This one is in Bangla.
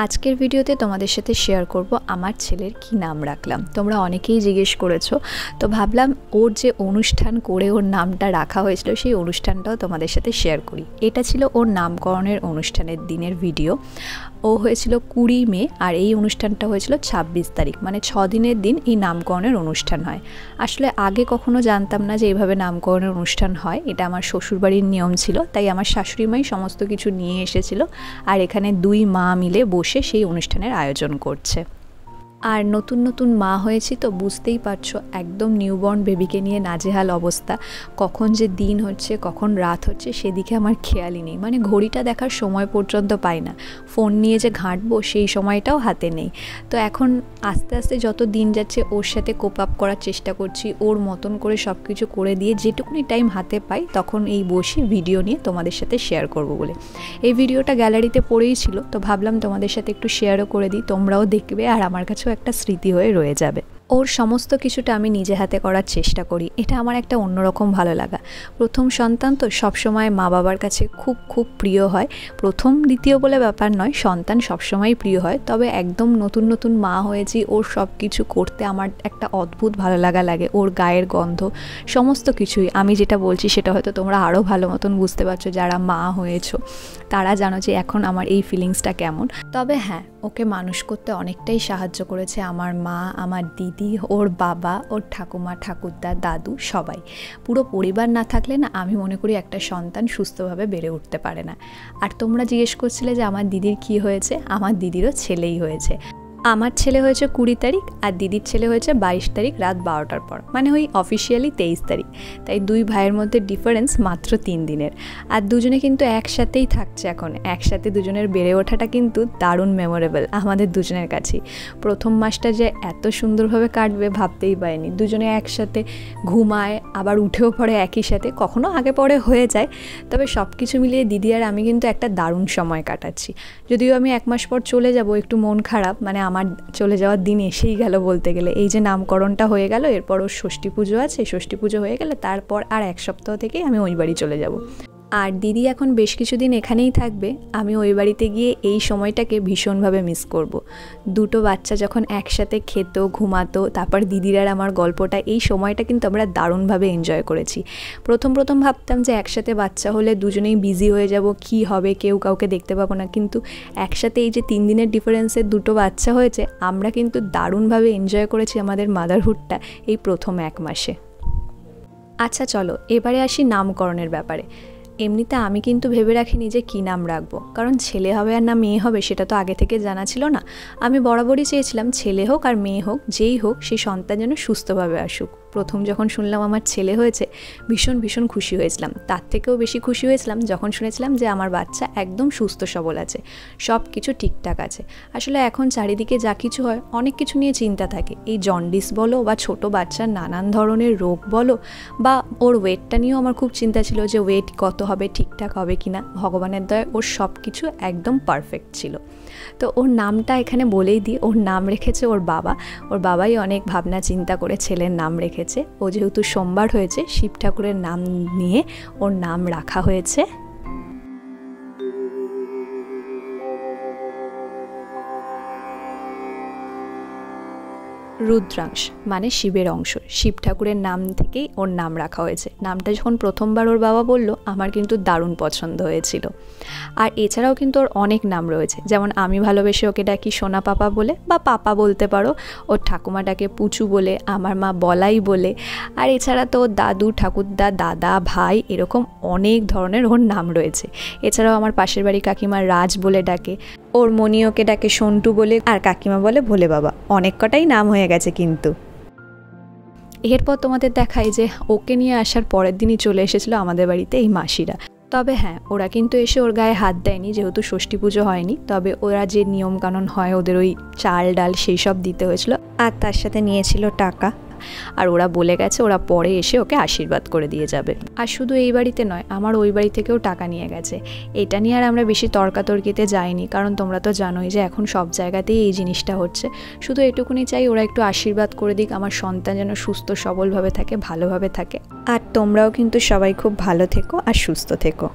আজকের ভিডিওতে তোমাদের সাথে শেয়ার করব আমার ছেলের কি নাম রাখলাম। তোমরা অনেকেই জিজ্ঞেস করেছো, তো ভাবলাম ওর যে অনুষ্ঠান করে ওর নামটা রাখা হয়েছিল সেই অনুষ্ঠানটাও তোমাদের সাথে শেয়ার করি। এটা ছিল ওর নামকরণের অনুষ্ঠানের দিনের ভিডিও। ও হয়েছিল 20 মে আর এই অনুষ্ঠানটা হয়েছিল 26 তারিখ, মানে 6 দিনের দিন এই নামকরণের অনুষ্ঠান হয়। আসলে আগে কখনো জানতাম না যে এইভাবে নামকরণের অনুষ্ঠান হয়। এটা আমার শ্বশুরবাড়ির নিয়ম ছিল, তাই আমার শাশুড়ি মাই সমস্ত কিছু নিয়ে এসেছিল আর এখানে দুই মা মিলে বসে সেই অনুষ্ঠানের আয়োজন করছে। আর নতুন নতুন মা হয়েছি তো বুঝতেই পারছো, একদম নিউবর্ন বেবিকে নিয়ে নাজেহাল অবস্থা। কখন যে দিন হচ্ছে কখন রাত হচ্ছে সেদিকে আমার খেয়ালই নেই, মানে ঘড়িটা দেখার সময় পর্যন্ত পাই না। ফোন নিয়ে যে ঘাঁটবো সেই সময়টাও হাতে নেই। তো এখন আস্তে আস্তে যত দিন যাচ্ছে ওর সাথে কোপ আপ করার চেষ্টা করছি, ওর মতন করে সব কিছু করে দিয়ে যেটুকুনি টাইম হাতে পাই তখন এই বসি ভিডিও নিয়ে তোমাদের সাথে শেয়ার করব বলে। এই ভিডিওটা গ্যালারিতে পড়েই ছিল, তো ভাবলাম তোমাদের সাথে একটু শেয়ারও করে দিই, তোমরাও দেখবে আর আমার কাছেও একটা স্মৃতি হয়ে রয়ে যাবে। ওর সমস্ত কিছুটা আমি নিজে হাতে করার চেষ্টা করি, এটা আমার একটা অন্যরকম ভালো লাগা। প্রথম সন্তান তো সবসময় মা বাবার কাছে খুব খুব প্রিয় হয়। প্রথম দ্বিতীয় বলে ব্যাপার নয়, সন্তান সবসময়ই প্রিয় হয়। তবে একদম নতুন নতুন মা হয়েছি, ওর সব কিছু করতে আমার একটা অদ্ভুত ভালো লাগা লাগে। ওর গায়ের গন্ধ সমস্ত কিছুই, আমি যেটা বলছি সেটা হয়তো তোমরা আরও ভালো মতন বুঝতে পারছো যারা মা হয়েছো, তারা জানো যে এখন আমার এই ফিলিংসটা কেমন। তবে হ্যাঁ, ওকে মানুষ করতে অনেকটাই সাহায্য করেছে আমার মা, আমার দিদি, ওর বাবা, ওর ঠাকুমা, ঠাকুরদা, দাদু, সবাই। পুরো পরিবার না থাকলে না আমি মনে করি একটা সন্তান সুস্থভাবে বেড়ে উঠতে পারে না। আর তোমরা জিজ্ঞেস করছিলে যে আমার দিদির কি হয়েছে, আমার দিদিরও ছেলেই হয়েছে। আমার ছেলে হয়েছে 20 তারিখ আর দিদির ছেলে হয়েছে 22 তারিখ রাত 12টার পর, মানে ওই অফিসিয়ালি 23 তারিখ। তাই দুই ভাইয়ের মধ্যে ডিফারেন্স মাত্র 3 দিনের। আর দুজনে কিন্তু একসাথেই থাকছে এখন, একসাথে দুজনের বেড়ে ওঠাটা কিন্তু দারুণ মেমোরেবল আমাদের দুজনের কাছেই। প্রথম মাসটা যে এত সুন্দরভাবে কাটবে ভাবতেই পারিনি। দুজনে একসাথে ঘুমায়, আবার উঠেও পড়ে একই সাথে, কখনো আগে পরে হয়ে যায়। তবে সব কিছু মিলিয়ে দিদি আর আমি কিন্তু একটা দারুণ সময় কাটাচ্ছি। যদিও আমি 1 মাস পর চলে যাব, একটু মন খারাপ, মানে আমার চলে যাওয়ার দিন এসেই গেল বলতে গেলে। এই যে নামকরণটা হয়ে গেল, এরপর ওর ষষ্ঠী পুজো আছে, ষষ্ঠী পুজো হয়ে গেলে তারপর আর 1 সপ্তাহ থেকেই আমি ওই বাড়ি চলে যাব। আর দিদি এখন বেশ কিছুদিন এখানেই থাকবে। আমি ওই বাড়িতে গিয়ে এই সময়টাকে ভীষণভাবে মিস করব। দুটো বাচ্চা যখন একসাথে খেতো, ঘুমাতো, তারপর দিদির আর আমার গল্পটা, এই সময়টা কিন্তু আমরা দারুণভাবে এনজয় করেছি। প্রথম ভাবতাম যে একসাথে বাচ্চা হলে দুজনেই বিজি হয়ে যাব, কি হবে, কেউ কাউকে দেখতে পাবো না। কিন্তু একসাথে এই যে 3 দিনের ডিফারেন্সে দুটো বাচ্চা হয়েছে, আমরা কিন্তু দারুণভাবে এনজয় করেছি আমাদের মাদারহুডটা এই প্রথম 1 মাসে। আচ্ছা চলো এবারে আসি নামকরণের ব্যাপারে। এমনিতে আমি কিন্তু ভেবে রাখিনি যে কী নাম রাখবো, কারণ ছেলে হবে আর না মেয়ে হবে সেটা তো আগে থেকে জানা ছিল না। আমি বরাবরই চেয়েছিলাম ছেলে হোক আর মেয়ে হোক, যেই হোক সেই সন্তান যেন সুস্থভাবে আসুক। প্রথম যখন শুনলাম আমার ছেলে হয়েছে ভীষণ খুশি হয়েছিলাম। তার থেকেও বেশি খুশি হয়েছিলাম যখন শুনেছিলাম যে আমার বাচ্চা একদম সুস্থ সবল আছে, সব কিছু ঠিকঠাক আছে। আসলে এখন চারিদিকে যা কিছু হয় অনেক কিছু নিয়ে চিন্তা থাকে, এই জন্ডিস বলো বা ছোট বাচ্চার নানান ধরনের রোগ বলো, বা ওর ওয়েটটা নিয়েও আমার খুব চিন্তা ছিল যে ওয়েট কত হবে, ঠিকঠাক হবে কিনা। ভগবানের দয়ায় ওর সব কিছু একদম পারফেক্ট ছিল। তো ওর নামটা এখানে বলেই দিই, ওর নাম রেখেছে ওর বাবা। ওর বাবাই অনেক ভাবনা চিন্তা করে ছেলের নাম রেখেছে। ও যেহেতু সোমবার হয়েছে, শিব ঠাকুরের নাম নিয়ে ওর নাম রাখা হয়েছে রুদ্রাংশ, মানে শিবের অংশ। শিব ঠাকুরের নাম থেকেই ওর নাম রাখা হয়েছে। নামটা যখন প্রথমবার ওর বাবা বলল আমার কিন্তু দারুণ পছন্দ হয়েছিল। আর এছাড়াও কিন্তু ওর অনেক নাম রয়েছে, যেমন আমি ভালোবেসে ওকে ডাকি সোনা পাপা বলে, বা পাপা বলতে পারো। ওর ঠাকুমা ডাকে পুচু বলে, আমার মা বলাই বলে। আর এছাড়া তো দাদু, ঠাকুরদা, দাদা, ভাই, এরকম অনেক ধরনের ওর নাম রয়েছে। এছাড়াও আমার পাশের বাড়ি কাকিমা রাজ বলে ডাকে, ওর মনি ওকে ডাকে সন্টু বলে, আর কাকিমা বলে ভোলে বাবা। অনেক কটাই নাম হয়ে গেছে কিন্তু। এরপর তোমাদের দেখাই যে ওকে নিয়ে আসার পরের দিনই চলে এসেছিল আমাদের বাড়িতে এই মাসিরা। তবে হ্যাঁ, ওরা কিন্তু এসে ওর গায়ে হাত দেয়নি, যেহেতু ষষ্ঠী পুজো হয়নি। তবে ওরা যে নিয়মকানুন হয় ওদের, ওই চাল ডাল সেই সব দিতে হয়েছিল, আর তার সাথে নিয়েছিল টাকা। আর ওরা বলে গেছে ওরা পরে এসে ওকে আশীর্বাদ করে দিয়ে যাবে। আর শুধু এই বাড়িতে নয়, আমার ওই বাড়ি থেকেও টাকা নিয়ে গেছে। এটা নিয়ে আর আমরা বেশি তর্কাতর্কিতে যাইনি, কারণ তোমরা তো জানোই যে এখন সব জায়গাতেই এই জিনিসটা হচ্ছে। শুধু এটুকুনি চাই ওরা একটু আশীর্বাদ করে দিক, আমার সন্তান যেন সুস্থ সবলভাবে থাকে, ভালোভাবে থাকে। আর তোমরাও কিন্তু সবাই খুব ভালো থেকো আর সুস্থ থেকো।